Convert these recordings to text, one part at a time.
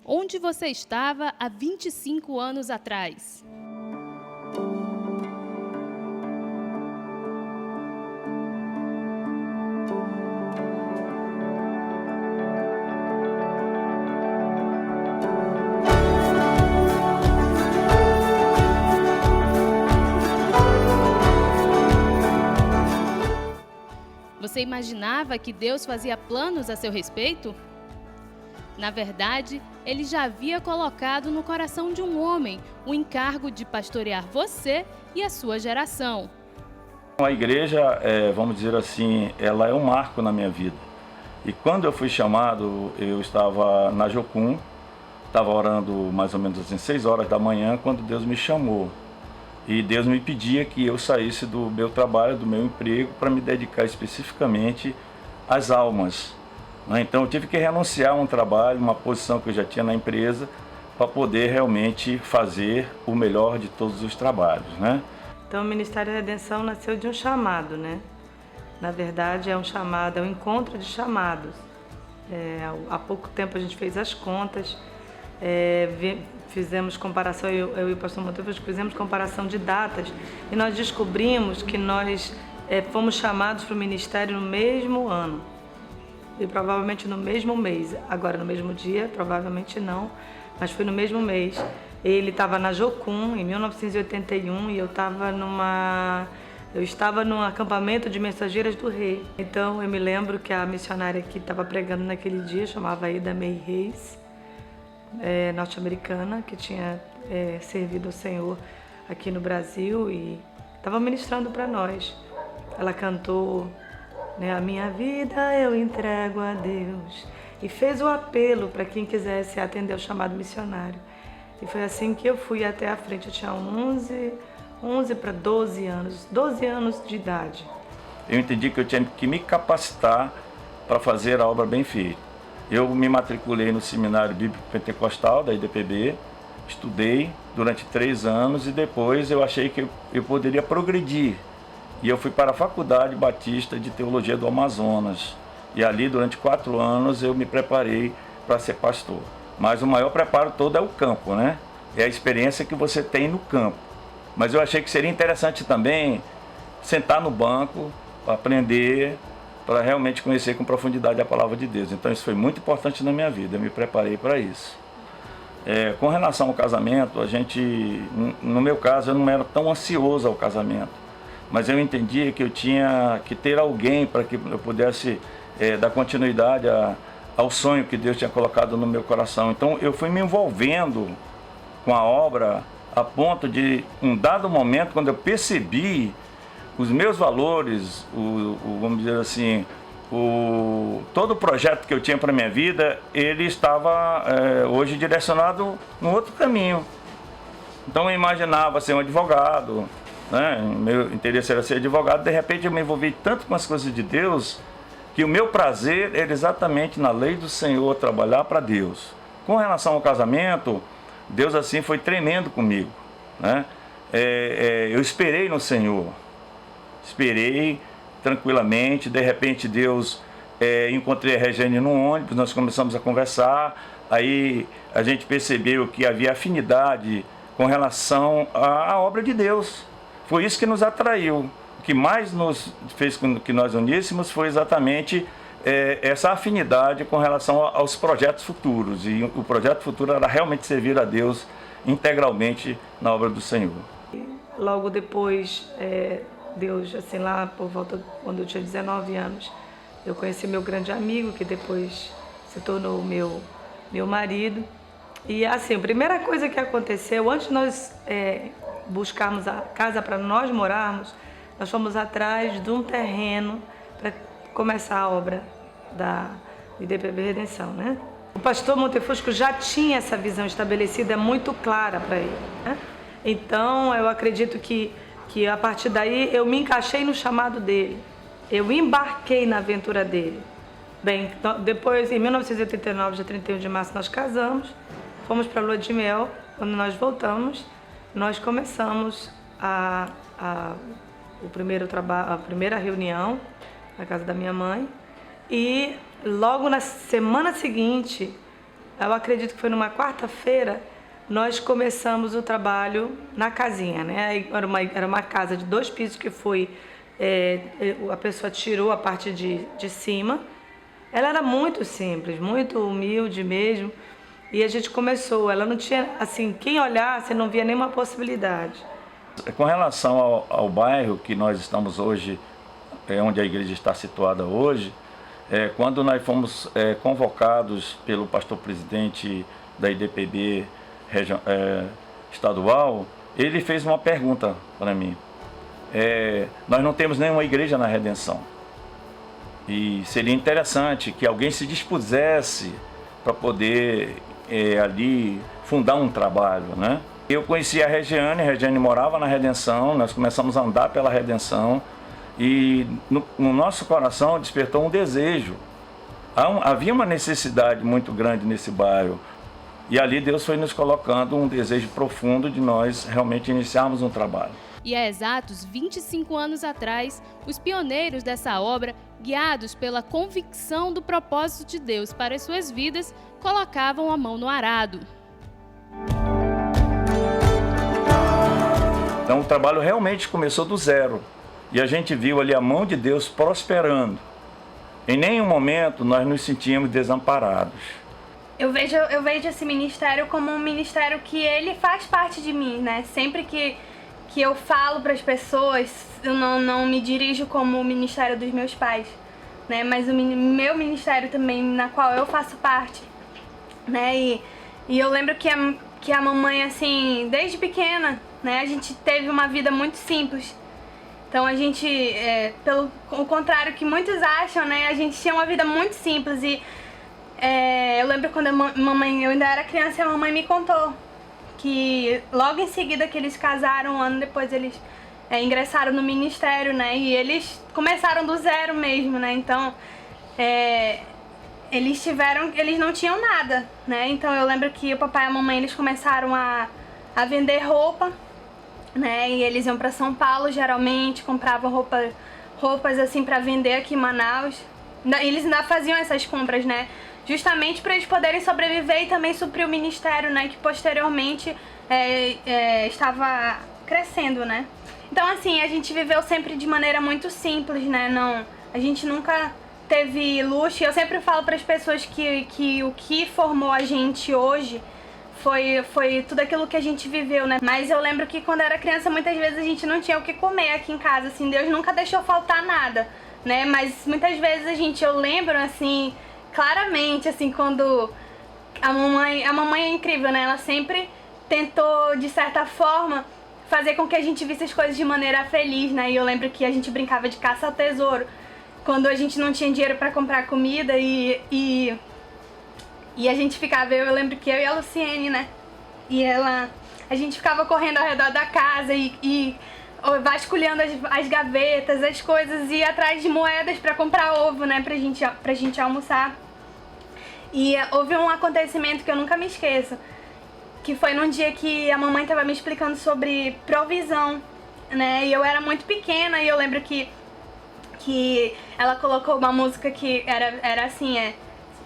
Onde você estava há 25 anos atrás? Você imaginava que Deus fazia planos a seu respeito? Na verdade, Ele já havia colocado no coração de um homem o encargo de pastorear você e a sua geração. A igreja, vamos dizer assim, ela é um marco na minha vida. E quando eu fui chamado, eu estava na Jocum, estava orando mais ou menos às 6 horas da manhã, quando Deus me chamou. E Deus me pedia que eu saísse do meu trabalho, do meu emprego, para me dedicar especificamente às almas. Então eu tive que renunciar a um trabalho, uma posição que eu já tinha na empresa, para poder realmente fazer o melhor de todos os trabalhos, né? Então o Ministério da Redenção nasceu de um chamado, né? Na verdade é um chamado, é um encontro de chamados. Há pouco tempo a gente fez as contas, fizemos comparação, eu e o pastor Monteiro fizemos comparação de datas e nós descobrimos que nós fomos chamados para o ministério no mesmo ano e provavelmente no mesmo mês. Agora no mesmo dia, provavelmente não, mas foi no mesmo mês. Ele estava na Jocum em 1981 e eu estava num acampamento de mensageiras do rei. Então eu me lembro que a missionária que estava pregando naquele dia chamava Ida May Reis, norte-americana, que tinha servido ao Senhor aqui no Brasil e estava ministrando para nós. Ela cantou, né, a minha vida eu entrego a Deus, e fez o apelo para quem quisesse atender o chamado missionário. E foi assim que eu fui até a frente. Eu tinha 11 para 12 anos de idade. Eu entendi que eu tinha que me capacitar para fazer a obra bem feita. Eu me matriculei no Seminário Bíblico Pentecostal da IDPB, estudei durante 3 anos e depois eu achei que eu poderia progredir. E eu fui para a Faculdade Batista de Teologia do Amazonas. E ali, durante 4 anos, eu me preparei para ser pastor. Mas o maior preparo todo é o campo, né? É a experiência que você tem no campo. Mas eu achei que seria interessante também sentar no banco, aprender, para realmente conhecer com profundidade a palavra de Deus. Então isso foi muito importante na minha vida, eu me preparei para isso. Com relação ao casamento, no meu caso, eu não era tão ansioso ao casamento, mas eu entendia que eu tinha que ter alguém para que eu pudesse dar continuidade ao sonho que Deus tinha colocado no meu coração. Então eu fui me envolvendo com a obra a ponto de, um dado momento, quando eu percebi os meus valores, vamos dizer assim, todo o projeto que eu tinha para a minha vida, ele estava hoje direcionado num outro caminho. Então eu imaginava ser um advogado, né? Meu interesse era ser advogado. De repente eu me envolvi tanto com as coisas de Deus, que o meu prazer era exatamente na lei do Senhor, trabalhar para Deus. Com relação ao casamento, Deus assim foi tremendo comigo, né? Eu esperei no Senhor, esperei tranquilamente. De repente Deus, encontrei a Regiane no ônibus, nós começamos a conversar, aí a gente percebeu que havia afinidade com relação à obra de Deus. Foi isso que nos atraiu. O que mais nos fez com que nós uníssemos foi exatamente essa afinidade com relação aos projetos futuros. E o projeto futuro era realmente servir a Deus integralmente na obra do Senhor. Logo depois, Deus, assim, lá por volta, quando eu tinha 19 anos, eu conheci meu grande amigo, que depois se tornou meu marido. E assim, a primeira coisa que aconteceu, antes de nós buscarmos a casa para nós morarmos, nós fomos atrás de um terreno para começar a obra da IDPB Redenção, né? O pastor Montefusco já tinha essa visão estabelecida muito clara para ele, né? Então, eu acredito que a partir daí eu me encaixei no chamado dele, eu embarquei na aventura dele. Bem, depois, em 1989, dia 31 de março, nós casamos, fomos para a lua de mel. Quando nós voltamos, nós começamos a primeira reunião na casa da minha mãe, e logo na semana seguinte Eu acredito que foi numa quarta-feira, nós começamos o trabalho na casinha, né? Era uma casa de 2 pisos que foi... a pessoa tirou a parte de cima. Ela era muito simples, muito humilde mesmo. E a gente começou, ela não tinha, assim, quem olhasse não via nenhuma possibilidade. Com relação ao bairro que nós estamos hoje, onde a igreja está situada hoje, quando nós fomos convocados pelo pastor presidente da IDPB estadual, ele fez uma pergunta para mim. Nós não temos nenhuma igreja na Redenção. E seria interessante que alguém se dispusesse para poder ali fundar um trabalho, né? Eu conheci a Regiane morava na Redenção, nós começamos a andar pela Redenção e no nosso coração despertou um desejo. Havia uma necessidade muito grande nesse bairro e ali Deus foi nos colocando um desejo profundo de nós realmente iniciarmos um trabalho. E há exatos 25 anos atrás, os pioneiros dessa obra, guiados pela convicção do propósito de Deus para as suas vidas, colocavam a mão no arado. Então o trabalho realmente começou do zero e a gente viu ali a mão de Deus prosperando. Em nenhum momento nós nos sentíamos desamparados. Eu vejo esse ministério como um ministério que ele faz parte de mim, né? Sempre que eu falo para as pessoas, eu não me dirijo como o ministério dos meus pais, né? Mas o meu ministério também, na qual eu faço parte, né? E eu lembro que a mamãe, assim, desde pequena, né? A gente teve uma vida muito simples. Então a gente, pelo contrário que muitos acham, né? A gente tinha uma vida muito simples e eu lembro quando eu ainda era criança e a mamãe me contou que logo em seguida que eles casaram, um ano depois eles ingressaram no ministério, né? E eles começaram do zero mesmo, né? Então, eles não tinham nada, né? Então eu lembro que o papai e a mamãe, eles começaram a vender roupa, né? E eles iam para São Paulo, geralmente, compravam roupas assim para vender aqui em Manaus. Eles ainda faziam essas compras, né? Justamente para eles poderem sobreviver e também suprir o ministério, né? Que posteriormente estava crescendo, né? Então, assim, a gente viveu sempre de maneira muito simples, né? A gente nunca teve luxo. Eu sempre falo para as pessoas que o que formou a gente hoje foi tudo aquilo que a gente viveu, né? Mas eu lembro que quando era criança, muitas vezes a gente não tinha o que comer aqui em casa, assim. Deus nunca deixou faltar nada, né? Mas muitas vezes eu lembro, assim, claramente, assim, quando a mamãe é incrível, né? Ela sempre tentou, de certa forma, fazer com que a gente visse as coisas de maneira feliz, né? E eu lembro que a gente brincava de caça ao tesouro, quando a gente não tinha dinheiro para comprar comida e a gente ficava, eu lembro que eu e a Luciene, né? E a gente ficava correndo ao redor da casa e vasculhando as gavetas, as coisas, e ia atrás de moedas para comprar ovo, né? Pra gente almoçar. E houve um acontecimento que eu nunca me esqueço, que foi num dia que a mamãe estava me explicando sobre provisão, né? E eu era muito pequena e eu lembro que ela colocou uma música que era assim,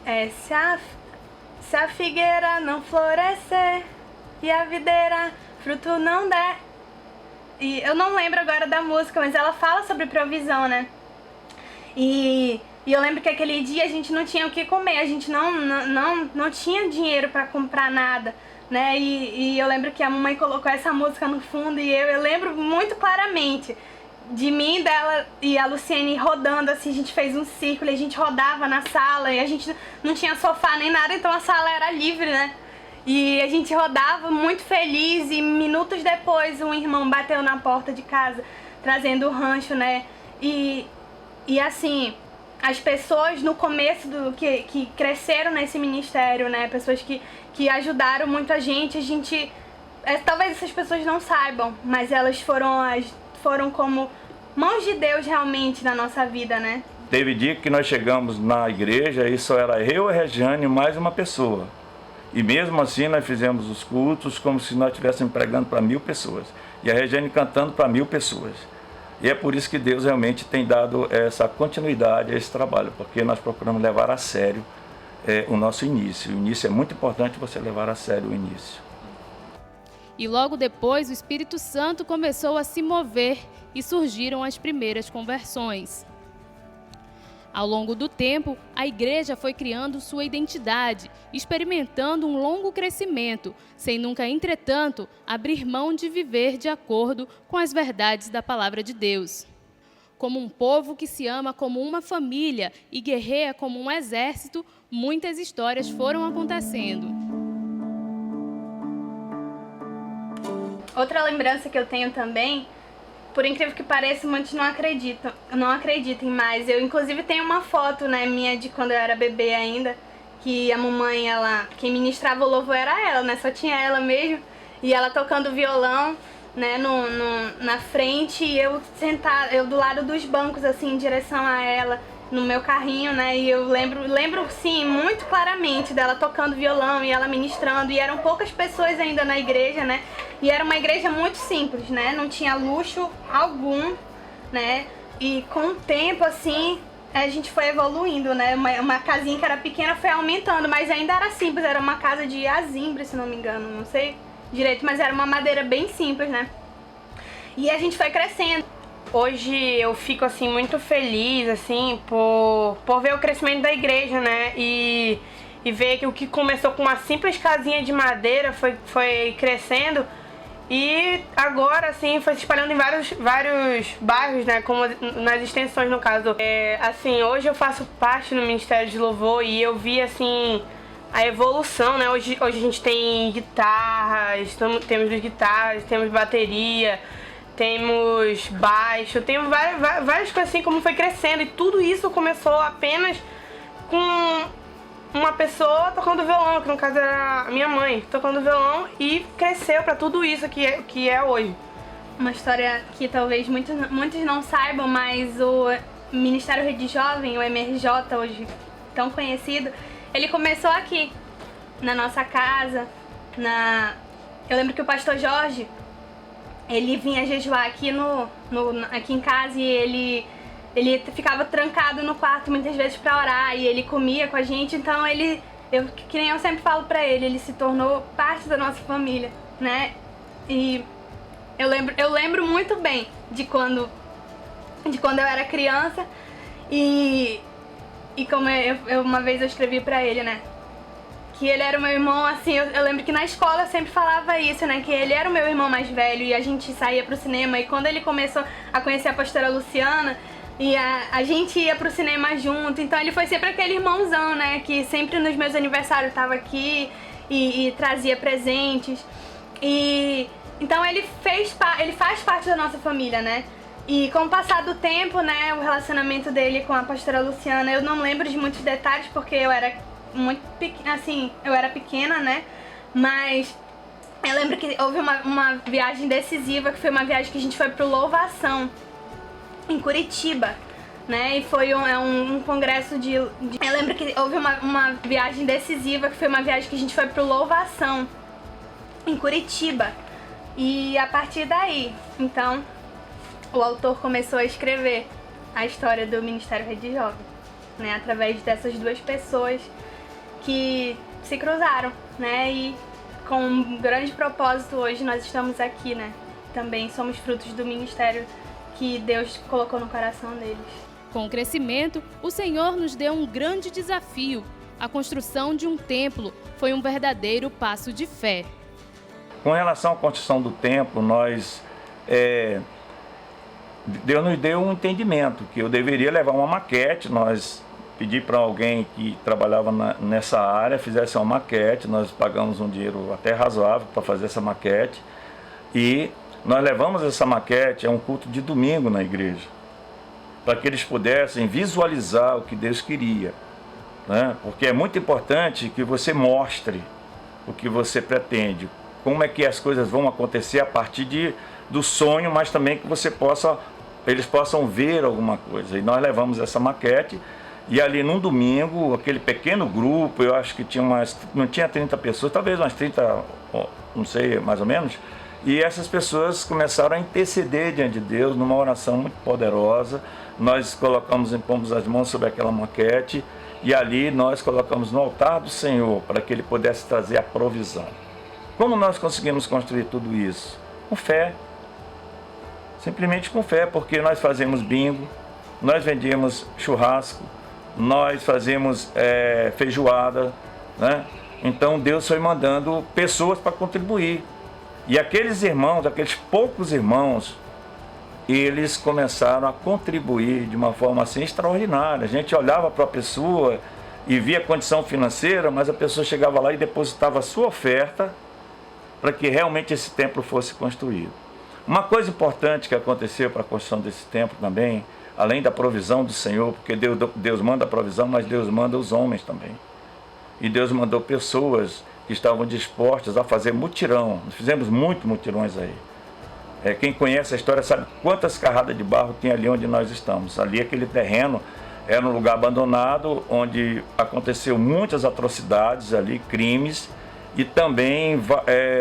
se a figueira não florescer e a videira fruto não der. E eu não lembro agora da música, mas ela fala sobre provisão, né? E eu lembro que aquele dia a gente não tinha o que comer, a gente não tinha dinheiro para comprar nada, né? E eu lembro que a mamãe colocou essa música no fundo e eu lembro muito claramente de mim, dela e a Luciene rodando, assim, a gente fez um círculo e a gente rodava na sala e a gente não tinha sofá nem nada, então a sala era livre, né? E a gente rodava muito feliz e minutos depois um irmão bateu na porta de casa trazendo o rancho, né? E assim, as pessoas no começo que cresceram nesse ministério, né? Pessoas que ajudaram muito a gente talvez essas pessoas não saibam, mas elas foram como mãos de Deus realmente na nossa vida, né? Teve dia que nós chegamos na igreja e só era eu, a Regiane e mais uma pessoa. E mesmo assim nós fizemos os cultos como se nós estivéssemos pregando para 1000 pessoas. E a Regiane cantando para 1000 pessoas. E é por isso que Deus realmente tem dado essa continuidade a esse trabalho, porque nós procuramos levar a sério o nosso início. O início é muito importante você levar a sério o início. E logo depois o Espírito Santo começou a se mover e surgiram as primeiras conversões. Ao longo do tempo, a igreja foi criando sua identidade, experimentando um longo crescimento, sem nunca, entretanto, abrir mão de viver de acordo com as verdades da Palavra de Deus. Como um povo que se ama como uma família e guerreia como um exército, muitas histórias foram acontecendo. Outra lembrança que eu tenho também, por incrível que pareça, muitos não acreditem, mas eu inclusive tenho uma foto, né, minha de quando eu era bebê ainda, que a mamãe, quem ministrava o louvor era ela, né, só tinha ela mesmo, e ela tocando violão, né, na frente, e eu sentada, eu do lado dos bancos, assim, em direção a ela, no meu carrinho, né, e eu lembro sim, muito claramente dela tocando violão e ela ministrando, e eram poucas pessoas ainda na igreja, né, e era uma igreja muito simples, né, não tinha luxo algum, né, e com o tempo, assim, a gente foi evoluindo, né, uma casinha que era pequena foi aumentando, mas ainda era simples, era uma casa de azimbre, se não me engano, não sei direito, mas era uma madeira bem simples, né, e a gente foi crescendo. Hoje eu fico assim muito feliz assim por ver o crescimento da igreja, né? E ver que o que começou com uma simples casinha de madeira foi crescendo e agora assim foi se espalhando em vários bairros, né? Como nas extensões no caso. Assim, hoje eu faço parte do Ministério de Louvor e eu vi assim a evolução, né? Hoje a gente tem guitarras, temos guitarras, temos bateria, temos baixo, temos várias coisas assim, como foi crescendo. E tudo isso começou apenas com uma pessoa tocando violão, que no caso era a minha mãe, tocando violão, e cresceu para tudo isso que é hoje. Uma história que talvez muitos não saibam, mas o Ministério Rede Jovem, o MRJ, hoje tão conhecido, ele começou aqui, na nossa casa. Eu lembro que o pastor Jorge, ele vinha jejuar aqui aqui em casa e ele ficava trancado no quarto muitas vezes para orar e ele comia com a gente, então que nem eu sempre falo para ele se tornou parte da nossa família, né? E eu lembro muito bem de quando eu era criança e como uma vez eu escrevi para ele, né? Que ele era o meu irmão, assim, eu lembro que na escola eu sempre falava isso, né, que ele era o meu irmão mais velho e a gente saía pro cinema, e quando ele começou a conhecer a pastora Luciana, e a gente ia pro cinema junto, então ele foi sempre aquele irmãozão, né, que sempre nos meus aniversários tava aqui e trazia presentes, e então ele faz parte da nossa família, né, e com o passar do tempo, né, o relacionamento dele com a pastora Luciana, eu não lembro de muitos detalhes porque eu era eu era pequena, né, mas eu lembro que houve uma viagem decisiva, que foi uma viagem que a gente foi pro Louvação, em Curitiba, né, e foi um congresso eu lembro que houve uma viagem decisiva, que foi uma viagem que a gente foi pro Louvação, em Curitiba, e a partir daí, então, o autor começou a escrever a história do Ministério Rede Jovem, né, através dessas duas pessoas que se cruzaram, né, e com um grande propósito hoje nós estamos aqui, né, também somos frutos do ministério que Deus colocou no coração deles. Com o crescimento, o Senhor nos deu um grande desafio. A construção de um templo foi um verdadeiro passo de fé. Com relação à construção do templo, Deus nos deu um entendimento que eu deveria levar uma maquete. Nós pedi para alguém que trabalhava nessa área, fizesse uma maquete, nós pagamos um dinheiro até razoável para fazer essa maquete, e nós levamos essa maquete a um culto de domingo na igreja, para que eles pudessem visualizar o que Deus queria, né? Porque é muito importante que você mostre o que você pretende, como é que as coisas vão acontecer a partir do sonho, mas também que eles possam ver alguma coisa. E nós levamos essa maquete. E ali num domingo, aquele pequeno grupo, eu acho que não tinha 30 pessoas, talvez umas 30, não sei, mais ou menos. E essas pessoas começaram a interceder diante de Deus numa oração muito poderosa. Nós pomos as mãos sobre aquela maquete e ali nós colocamos no altar do Senhor para que Ele pudesse trazer a provisão. Como nós conseguimos construir tudo isso? Com fé. Simplesmente com fé, porque nós fazemos bingo, nós vendíamos churrasco, nós fazemos feijoada, né? Então Deus foi mandando pessoas para contribuir. E aqueles irmãos, aqueles poucos irmãos, eles começaram a contribuir de uma forma assim extraordinária. A gente olhava para a pessoa e via a condição financeira, mas a pessoa chegava lá e depositava a sua oferta para que realmente esse templo fosse construído. Uma coisa importante que aconteceu para a construção desse templo também, além da provisão do Senhor, porque Deus manda a provisão, mas Deus manda os homens também. E Deus mandou pessoas que estavam dispostas a fazer mutirão. Nós fizemos muitos mutirões aí. Quem conhece a história sabe quantas carradas de barro tem ali onde nós estamos. Ali aquele terreno era um lugar abandonado, onde aconteceu muitas atrocidades ali, crimes, e também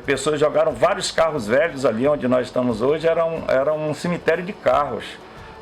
pessoas jogaram vários carros velhos ali onde nós estamos hoje, era um cemitério de carros.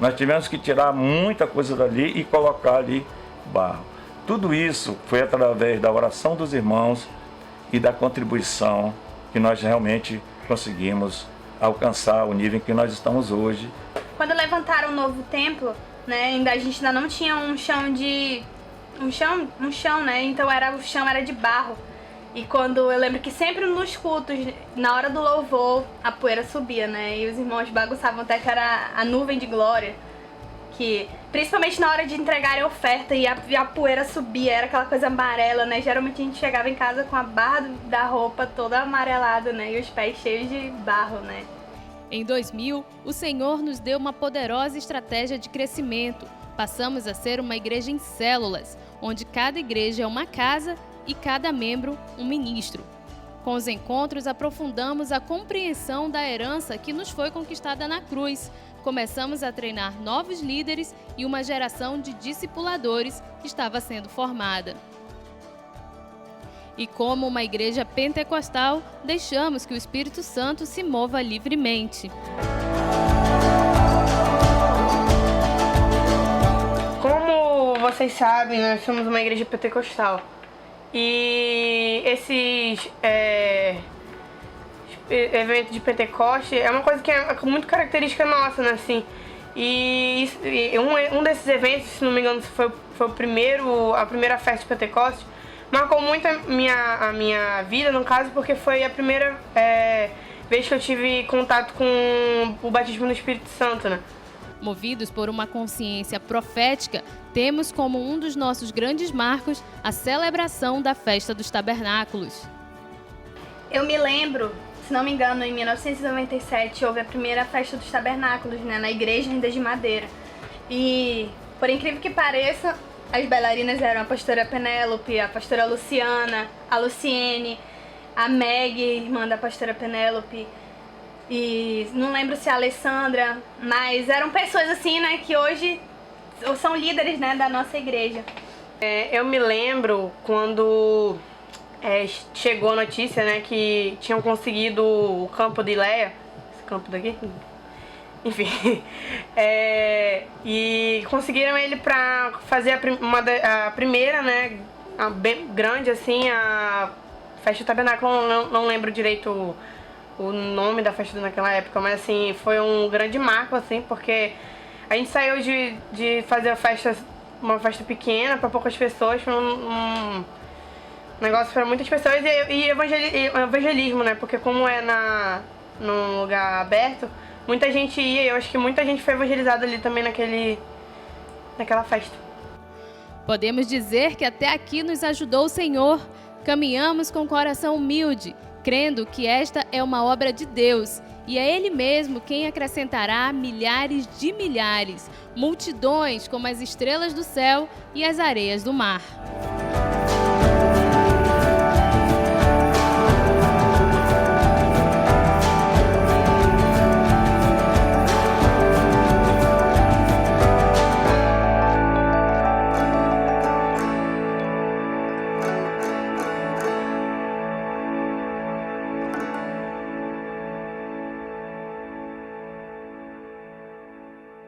Nós tivemos que tirar muita coisa dali e colocar ali barro. Tudo isso foi através da oração dos irmãos e da contribuição que nós realmente conseguimos alcançar o nível em que nós estamos hoje. Quando levantaram o novo templo, né, a gente ainda não tinha um chão, né? Então o chão era de barro. E quando eu lembro que sempre nos cultos, na hora do louvor, a poeira subia, né? E os irmãos bagunçavam até que era a nuvem de glória. Que, principalmente na hora de entregar a oferta e a poeira subia, era aquela coisa amarela, né? Geralmente a gente chegava em casa com a barra da roupa toda amarelada, né? E os pés cheios de barro, né? Em 2000, o Senhor nos deu uma poderosa estratégia de crescimento. Passamos a ser uma igreja em células, onde cada igreja é uma casa e cada membro um ministro. Com os encontros, aprofundamos a compreensão da herança que nos foi conquistada na cruz. Começamos a treinar novos líderes e uma geração de discipuladores que estava sendo formada. E como uma igreja pentecostal, deixamos que o Espírito Santo se mova livremente. Como vocês sabem, nós somos uma igreja pentecostal. E esses eventos de Pentecoste é uma coisa que é muito característica nossa, né? Assim. E um desses eventos, se não me engano, foi a primeira festa de Pentecoste, marcou muito a minha vida, no caso, porque foi a primeira vez que eu tive contato com o batismo no Espírito Santo, né? Movidos por uma consciência profética, temos como um dos nossos grandes marcos a celebração da Festa dos Tabernáculos. Eu me lembro, se não me engano, em 1997 houve a primeira Festa dos Tabernáculos, né, na igreja ainda de madeira. E, por incrível que pareça, as bailarinas eram a pastora Penélope, a pastora Luciana, a Luciene, a Meg, irmã da pastora Penélope, e não lembro se a Alessandra, mas eram pessoas assim, né, que hoje são líderes, né, da nossa igreja. Eu me lembro quando chegou a notícia, né, que tinham conseguido o campo de Ileia, esse campo daqui, enfim, e conseguiram ele para fazer a primeira, né, bem grande assim, a Festa do Tabernáculo. Não lembro direito o nome da festa naquela época, mas assim, foi um grande marco, assim, porque a gente saiu de fazer uma festa pequena para poucas pessoas, foi um negócio para muitas pessoas, e evangelismo, né, porque como num lugar aberto, muita gente ia, e eu acho que muita gente foi evangelizada ali também naquela festa. Podemos dizer que até aqui nos ajudou o Senhor. Caminhamos com coração humilde, crendo que esta é uma obra de Deus, e é Ele mesmo quem acrescentará milhares de milhares, multidões como as estrelas do céu e as areias do mar.